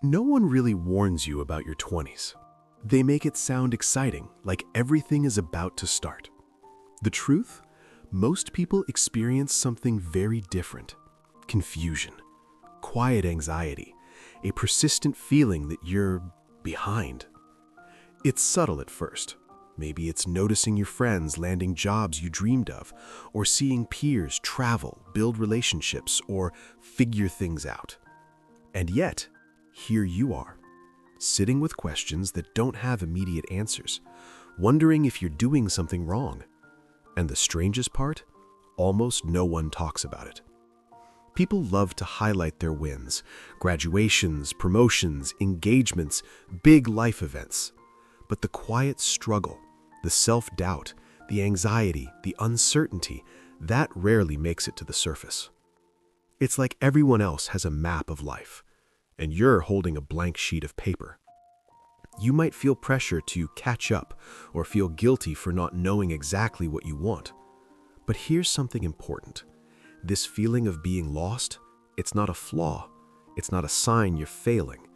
No one really warns you about your 20s. They make it sound exciting, like everything is about to start. The truth? Most people experience something very different. Confusion, quiet anxiety, a persistent feeling that you're behind. It's subtle at first. Maybe it's noticing your friends landing jobs you dreamed of, or seeing peers travel, build relationships, or figure things out. And yet, here you are, sitting with questions that don't have immediate answers, wondering if you're doing something wrong. And the strangest part? Almost no one talks about it. People love to highlight their wins, graduations, promotions, engagements, big life events. But the quiet struggle, the self-doubt, the anxiety, the uncertainty, that rarely makes it to the surface. It's like everyone else has a map of life, and you're holding a blank sheet of paper. You might feel pressure to catch up or feel guilty for not knowing exactly what you want. But here's something important. This feeling of being lost, it's not a flaw. It's not a sign you're failing.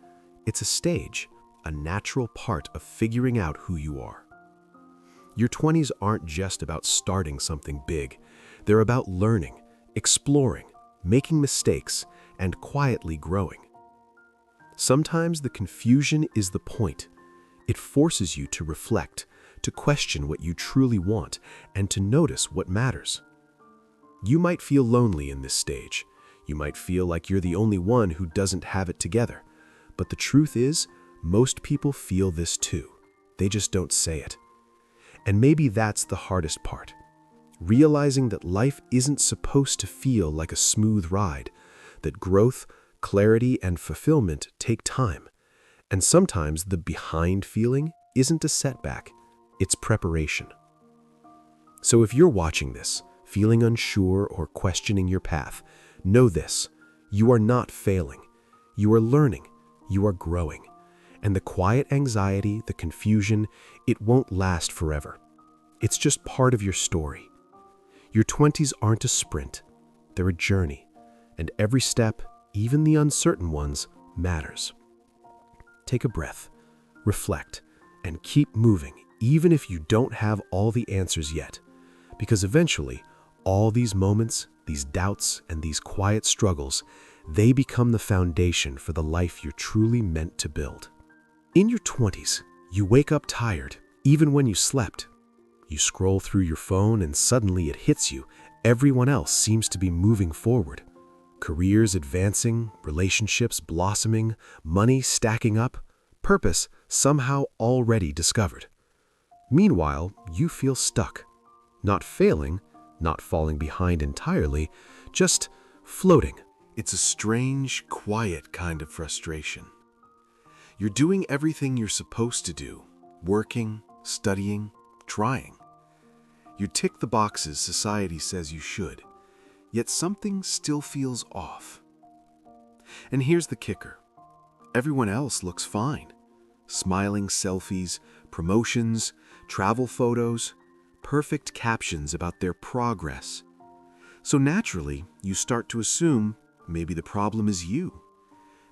It's a stage, a natural part of figuring out who you are. Your 20s aren't just about starting something big. They're about learning, exploring, making mistakes, and quietly growing. Sometimes the confusion is the point. It forces you to reflect, to question what you truly want, and to notice what matters. You might feel lonely in this stage. You might feel like you're the only one who doesn't have it together. But the truth is, most people feel this too. They just don't say it. And maybe that's the hardest part. Realizing that life isn't supposed to feel like a smooth ride, that growth, clarity, and fulfillment take time. And sometimes the behind feeling isn't a setback, it's preparation. So if you're watching this, feeling unsure or questioning your path, know this: you are not failing. You are learning. You are growing. And the quiet anxiety, the confusion, it won't last forever. It's just part of your story. Your 20s aren't a sprint. They're a journey. And every step, even the uncertain ones, matters. Take a breath, reflect, and keep moving, even if you don't have all the answers yet. Because eventually, all these moments, these doubts, and these quiet struggles, they become the foundation for the life you're truly meant to build. In your 20s, you wake up tired, even when you slept. You scroll through your phone and suddenly it hits you. Everyone else seems to be moving forward. Careers advancing, relationships blossoming, money stacking up, purpose somehow already discovered. Meanwhile, you feel stuck. Not failing, not falling behind entirely, just floating. It's a strange, quiet kind of frustration. You're doing everything you're supposed to do, working, studying, trying. You tick the boxes society says you should, yet something still feels off. And here's the kicker. Everyone else looks fine. Smiling selfies, promotions, travel photos, perfect captions about their progress. So naturally, you start to assume maybe the problem is you.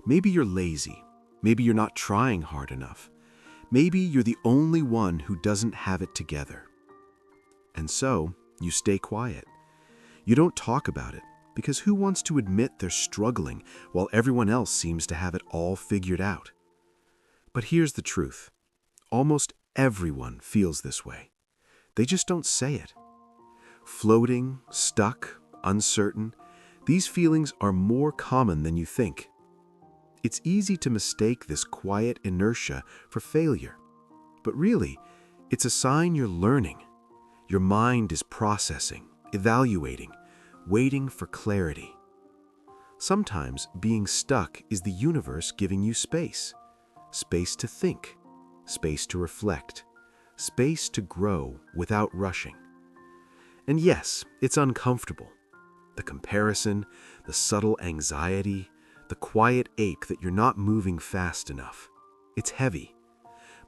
Maybe you're lazy. Maybe you're not trying hard enough. Maybe you're the only one who doesn't have it together. And so, you stay quiet. You don't talk about it, because who wants to admit they're struggling while everyone else seems to have it all figured out? But here's the truth. Almost everyone feels this way. They just don't say it. Floating, stuck, uncertain, these feelings are more common than you think. It's easy to mistake this quiet inertia for failure. But really, it's a sign you're learning. Your mind is processing, evaluating, waiting for clarity. Sometimes being stuck is the universe giving you space. Space to think, space to reflect, space to grow without rushing. And yes, it's uncomfortable. The comparison, the subtle anxiety, the quiet ache that you're not moving fast enough. It's heavy,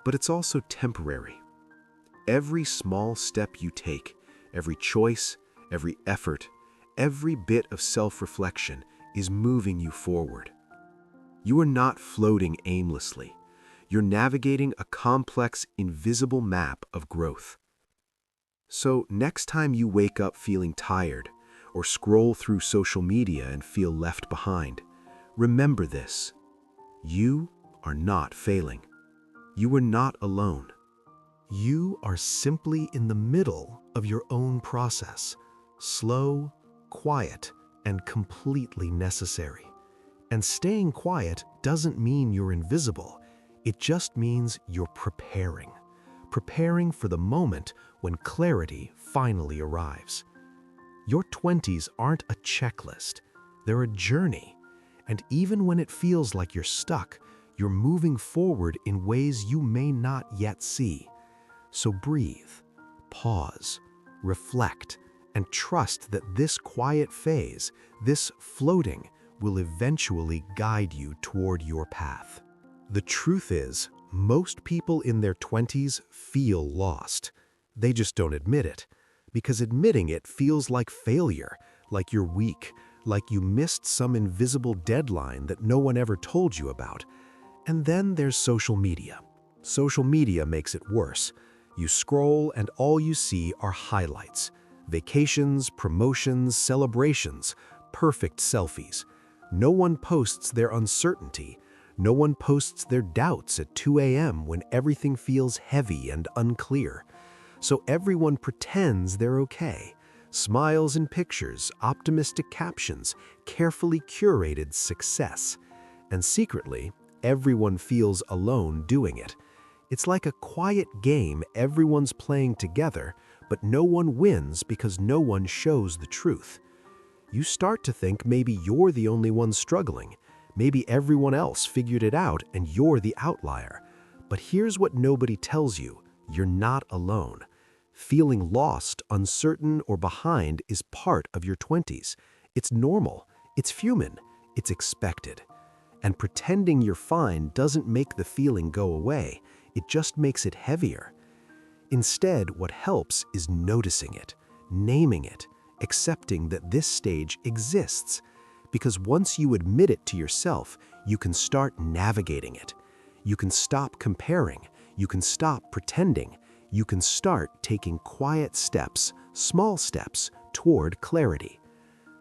but it's also temporary. Every small step you take, every choice, every effort, every bit of self-reflection is moving you forward. You are not floating aimlessly. You're navigating a complex, invisible map of growth. So next time you wake up feeling tired or scroll through social media and feel left behind, remember this: you are not failing. You are not alone. You are simply in the middle of your own process, slow, quiet, and completely necessary. And staying quiet doesn't mean you're invisible. It just means you're preparing for the moment when clarity finally arrives. Your 20s aren't a checklist. They're a journey. And even when it feels like you're stuck, you're moving forward in ways you may not yet see. So breathe, pause, reflect, and trust that this quiet phase, this floating, will eventually guide you toward your path. The truth is, most people in their 20s feel lost. They just don't admit it, because admitting it feels like failure, like you're weak, like you missed some invisible deadline that no one ever told you about. And then there's social media. Social media makes it worse. You scroll and all you see are highlights. Vacations, promotions, celebrations, perfect selfies. No one posts their uncertainty. No one posts their doubts at 2 a.m. when everything feels heavy and unclear. So everyone pretends they're okay. Smiles in pictures, optimistic captions, carefully curated success. And secretly, everyone feels alone doing it. It's like a quiet game everyone's playing together, but no one wins because no one shows the truth. You start to think maybe you're the only one struggling. Maybe everyone else figured it out and you're the outlier. But here's what nobody tells you: you're not alone. Feeling lost, uncertain, or behind is part of your 20s. It's normal, it's human, it's expected. And pretending you're fine doesn't make the feeling go away. It just makes it heavier. Instead, what helps is noticing it, naming it, accepting that this stage exists. Because once you admit it to yourself, you can start navigating it. You can stop comparing. You can stop pretending. You can start taking quiet steps, small steps, toward clarity.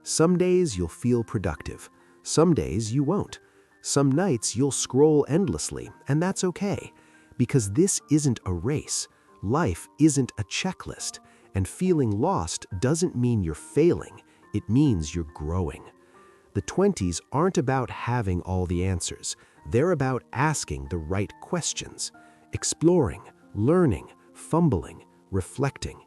Some days you'll feel productive. Some days you won't. Some nights you'll scroll endlessly, and that's okay. Because this isn't a race. Life isn't a checklist. And feeling lost doesn't mean you're failing. It means you're growing. The 20s aren't about having all the answers. They're about asking the right questions, exploring, learning, fumbling, reflecting.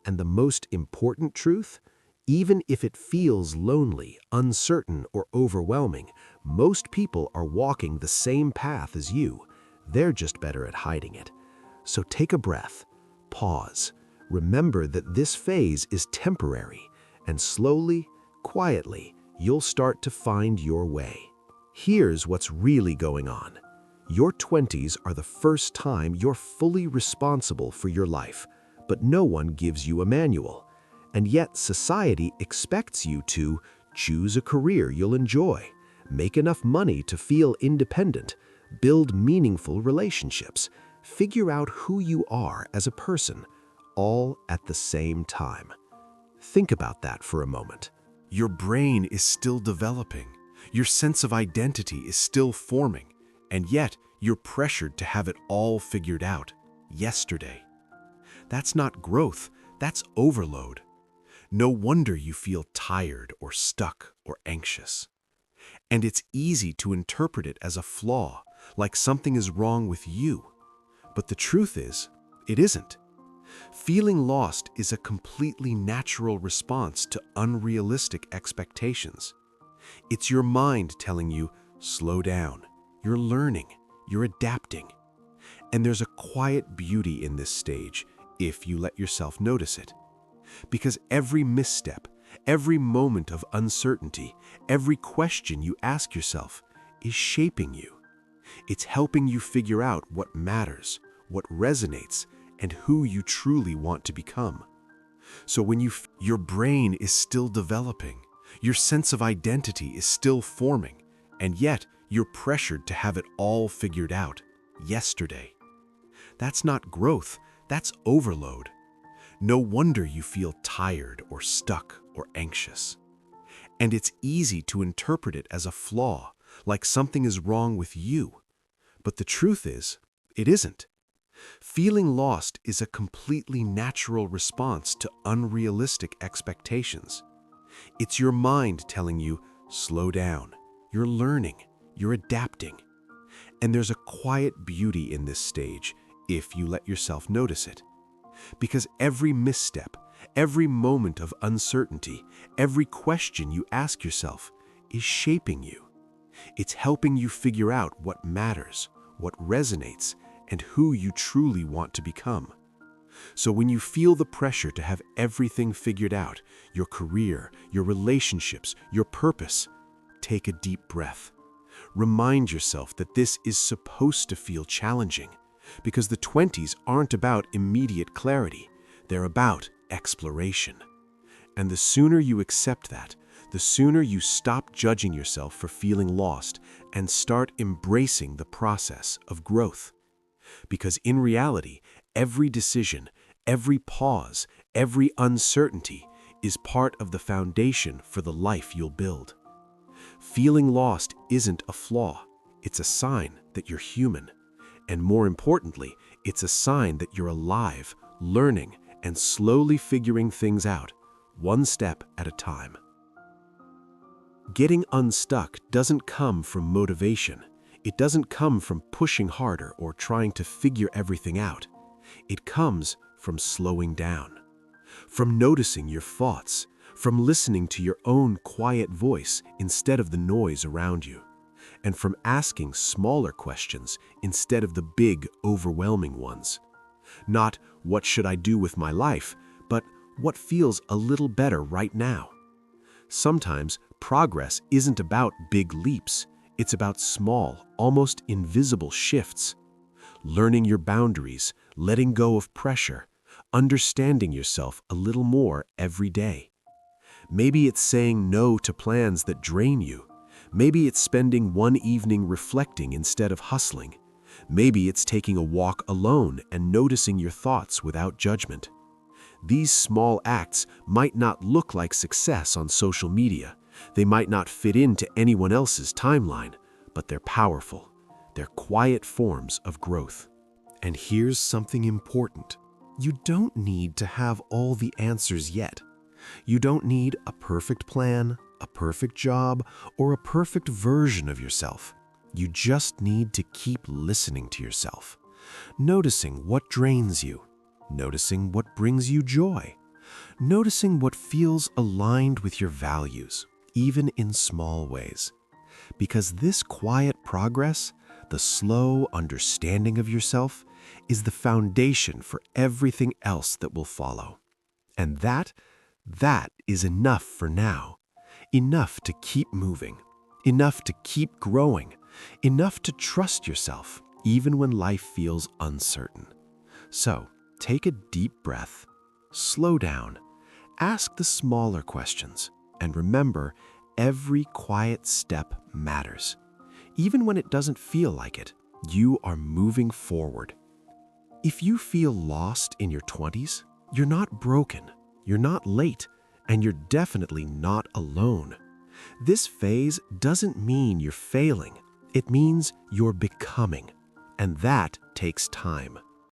And the most important truth? Even if it feels lonely, uncertain, or overwhelming, most people are walking the same path as you. They're just better at hiding it. So take a breath, pause, remember that this phase is temporary, and slowly, quietly, you'll start to find your way. Here's what's really going on. Your 20s are the first time you're fully responsible for your life, but no one gives you a manual. And yet society expects you to choose a career you'll enjoy, make enough money to feel independent, build meaningful relationships, figure out who you are as a person, all at the same time. Think about that for a moment. Your brain is still developing. Your sense of identity is still forming. And yet, you're pressured to have it all figured out yesterday. That's not growth, that's overload. No wonder you feel tired or stuck or anxious. And it's easy to interpret it as a flaw, like something is wrong with you. But the truth is, it isn't. Feeling lost is a completely natural response to unrealistic expectations. It's your mind telling you, slow down, you're learning, you're adapting. And there's a quiet beauty in this stage if you let yourself notice it. Because every misstep, every moment of uncertainty, every question you ask yourself is shaping you. It's helping you figure out what matters, what resonates, and who you truly want to become. So when your brain is still developing, your sense of identity is still forming, and yet You're pressured to have it all figured out yesterday. That's not growth, that's overload. No wonder you feel tired or stuck or anxious. And it's easy to interpret it as a flaw, like something is wrong with you. But the truth is, it isn't. Feeling lost is a completely natural response to unrealistic expectations. It's your mind telling you, slow down, you're learning, you're adapting. And there's a quiet beauty in this stage if you let yourself notice it. Because every misstep, every moment of uncertainty, every question you ask yourself is shaping you. It's helping you figure out what matters, what resonates, and who you truly want to become. So when you feel the pressure to have everything figured out, your career, your relationships, your purpose, take a deep breath. Remind yourself that this is supposed to feel challenging, because the 20s aren't about immediate clarity, they're about exploration. And the sooner you accept that, the sooner you stop judging yourself for feeling lost and start embracing the process of growth. Because in reality, every decision, every pause, every uncertainty is part of the foundation for the life you'll build. Feeling lost isn't a flaw, it's a sign that you're human. And more importantly, it's a sign that you're alive, learning, and slowly figuring things out, one step at a time. Getting unstuck doesn't come from motivation. It doesn't come from pushing harder or trying to figure everything out. It comes from slowing down, from noticing your thoughts, from listening to your own quiet voice instead of the noise around you, and from asking smaller questions instead of the big, overwhelming ones. Not, what should I do with my life, but what feels a little better right now. Sometimes progress isn't about big leaps. It's about small, almost invisible shifts. Learning your boundaries, letting go of pressure, understanding yourself a little more every day. Maybe it's saying no to plans that drain you. Maybe it's spending one evening reflecting instead of hustling. Maybe it's taking a walk alone and noticing your thoughts without judgment. These small acts might not look like success on social media. They might not fit into anyone else's timeline, but they're powerful. They're quiet forms of growth. And here's something important. You don't need to have all the answers yet. You don't need a perfect plan, a perfect job, or a perfect version of yourself. You just need to keep listening to yourself, noticing what drains you, noticing what brings you joy, noticing what feels aligned with your values, even in small ways. Because this quiet progress, the slow understanding of yourself, is the foundation for everything else that will follow. And that is enough for now. Enough to keep moving, enough to keep growing, enough to trust yourself, even when life feels uncertain. So, take a deep breath, slow down, ask the smaller questions, and remember, every quiet step matters. Even when it doesn't feel like it, you are moving forward. If you feel lost in your 20s, you're not broken, you're not late, and you're definitely not alone. This phase doesn't mean you're failing. It means you're becoming, and that takes time.